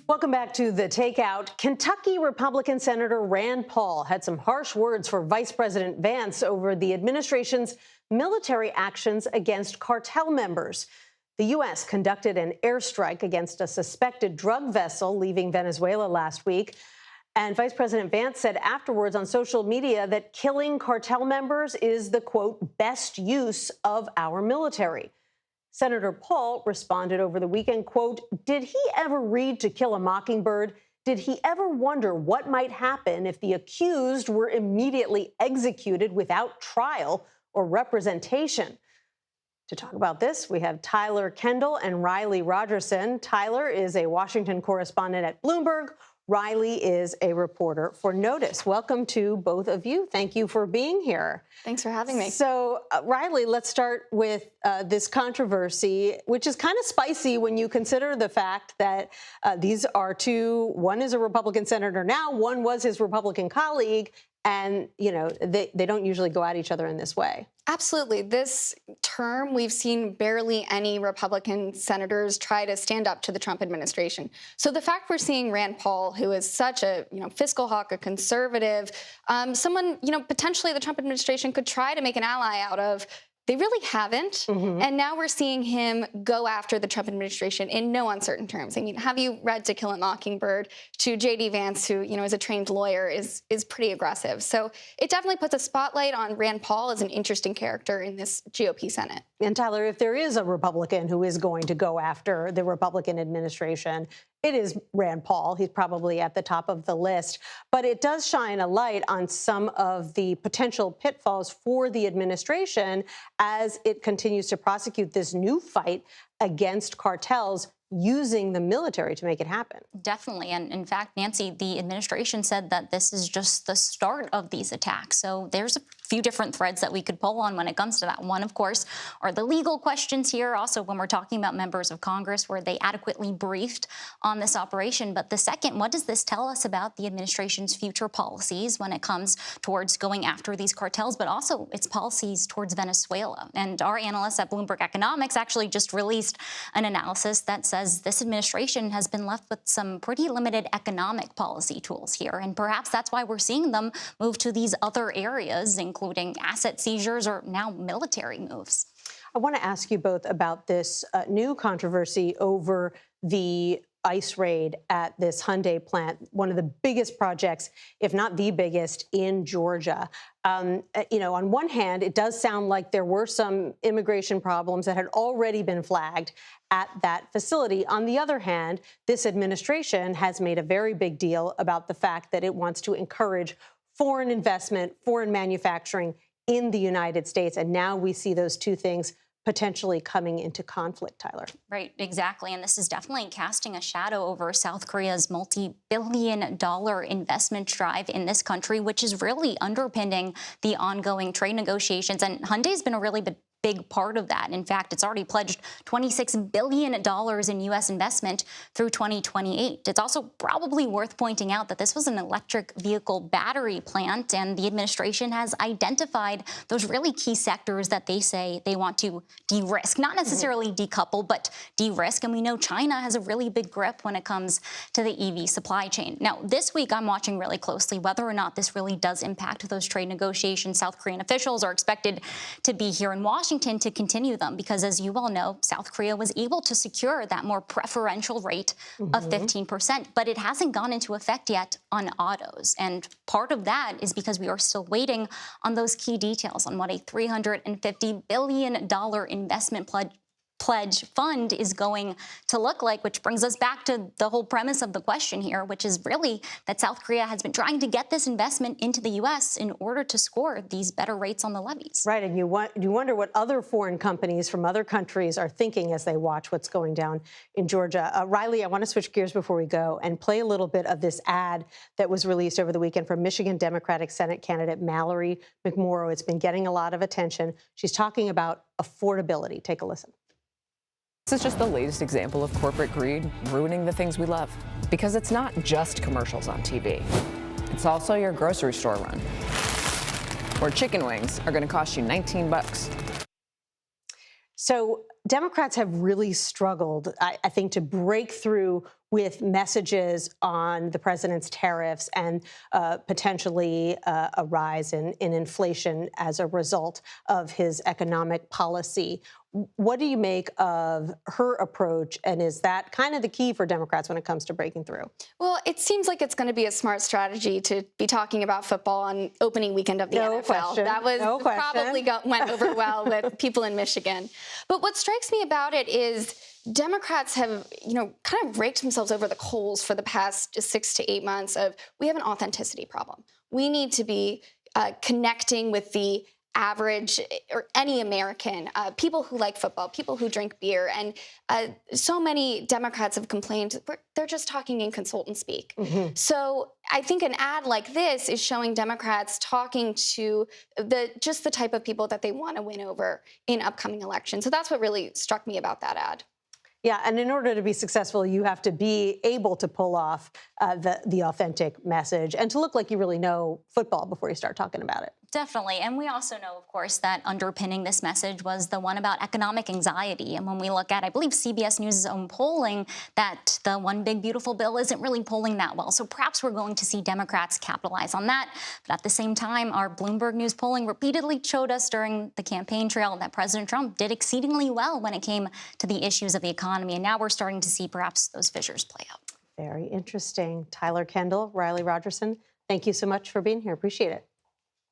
Welcome back to the Takeout. Kentucky Republican Senator Rand Paul had some harsh words for Vice President Vance over the administration's military actions against cartel members. The U.S. conducted an airstrike against a suspected drug vessel leaving Venezuela last week. And Vice President Vance said afterwards on social media that killing cartel members is the, quote, best use of our military. Senator Paul responded over the weekend, quote, did he ever read To Kill a Mockingbird? Did he ever wonder what might happen if the accused were immediately executed without trial or representation? To talk about this, we have Tyler Kendall and Riley Rogerson. Tyler is a Washington correspondent at Bloomberg. Riley is a reporter for NOTUS. Welcome to both of you. Thank you for being here. Thanks for having me. So, Riley, let's start with this controversy, which is kind of spicy when you consider the fact that these are two. One is a Republican senator now, one was his Republican colleague. And, you know, they don't usually go at each other in this way. Absolutely. This term, we've seen barely any Republican senators try to stand up to the Trump administration. So the fact we're seeing Rand Paul, who is such a fiscal hawk, a conservative, someone potentially the Trump administration could try to make an ally out of. They really haven't. And now we're seeing him go after the Trump administration in no uncertain terms. I mean, have you read To Kill a Mockingbird? To JD Vance, who, is a trained lawyer, is pretty aggressive. So it definitely puts a spotlight on Rand Paul as an interesting character in this GOP Senate. And Tyler, if there is a Republican who is going to go after the Republican administration, it is Rand Paul. He's probably at the top of the list. But it does shine a light on some of the potential pitfalls for the administration as it continues to prosecute this new fight against cartels using the military to make it happen. Definitely. And in fact, Nancy, the administration said that this is just the start of these attacks. So there's a few different threads that we could pull on when it comes to that. One, of course, are the legal questions here. Also, when we're talking about members of Congress, were they adequately briefed on this operation? But the second, what does this tell us about the administration's future policies when it comes towards going after these cartels, but also its policies towards Venezuela? And our analysts at Bloomberg Economics actually just released an analysis that says this administration has been left with some pretty limited economic policy tools here. And perhaps that's why we're seeing them move to these other areas, including asset seizures or now military moves. I want to ask you both about this new controversy over the ICE raid at this Hyundai plant, one of the biggest projects, if not the biggest, in Georgia. On one hand, it does sound like there were some immigration problems that had already been flagged at that facility. On the other hand, this administration has made a very big deal about the fact that it wants to encourage foreign investment, foreign manufacturing in the United States. And now we see those two things potentially coming into conflict, Tyler. Right, exactly. And this is definitely casting a shadow over South Korea's multi-billion-dollar investment drive in this country, which is really underpinning the ongoing trade negotiations. And Hyundai's been a really big part of that. In fact, it's already pledged $26 billion in U.S. investment through 2028. It's also probably worth pointing out that this was an electric vehicle battery plant, and the administration has identified those really key sectors that they say they want to de-risk, not necessarily decouple, but de-risk. And we know China has a really big grip when it comes to the EV supply chain. Now, this week, I'm watching really closely whether or not this really does impact those trade negotiations. South Korean officials are expected to be here in Washington to continue them because, as you all know, South Korea was able to secure that more preferential rate of 15%, but it hasn't gone into effect yet on autos. And part of that is because we are still waiting on those key details on what a $350 billion investment pledge fund is going to look like, which brings us back to the whole premise of the question here, which is really that South Korea has been trying to get this investment into the U.S. in order to score these better rates on the levies. Right, and you wonder what other foreign companies from other countries are thinking as they watch what's going down in Georgia. Riley, I want to switch gears before we go and play a little bit of this ad that was released over the weekend from Michigan Democratic Senate candidate Mallory McMorrow. It's been getting a lot of attention. She's talking about affordability. Take a listen. This is just the latest example of corporate greed ruining the things we love. Because it's not just commercials on TV. It's also your grocery store run, where chicken wings are going to cost you $19. So Democrats have really struggled, I think, to break through with messages on the president's tariffs and potentially a rise in inflation as a result of his economic policy. What do you make of her approach, and is that kind of the key for Democrats when it comes to breaking through? Well, it seems like it's going to be a smart strategy to be talking about football on opening weekend of the NFL. Question. That was probably went over well with people in Michigan. But what strikes me about it is Democrats have, kind of raked themselves over the coals for the past 6 to 8 months of, we have an authenticity problem. We need to be connecting with the average or any American, people who like football, people who drink beer. And so many Democrats have complained they're just talking in consultant speak. Mm-hmm. So I think an ad like this is showing Democrats talking to just the type of people that they want to win over in upcoming elections. So that's what really struck me about that ad. Yeah, and in order to be successful, you have to be able to pull off the authentic message and to look like you really know football before you start talking about it. Definitely. And we also know, of course, that underpinning this message was the one about economic anxiety. And when we look at, I believe, CBS News' own polling, that the One Big Beautiful Bill isn't really polling that well. So perhaps we're going to see Democrats capitalize on that. But at the same time, our Bloomberg News polling repeatedly showed us during the campaign trail that President Trump did exceedingly well when it came to the issues of the economy. And now we're starting to see perhaps those fissures play out. Very interesting. Tyler Kendall, Riley Rogerson, thank you so much for being here. Appreciate it.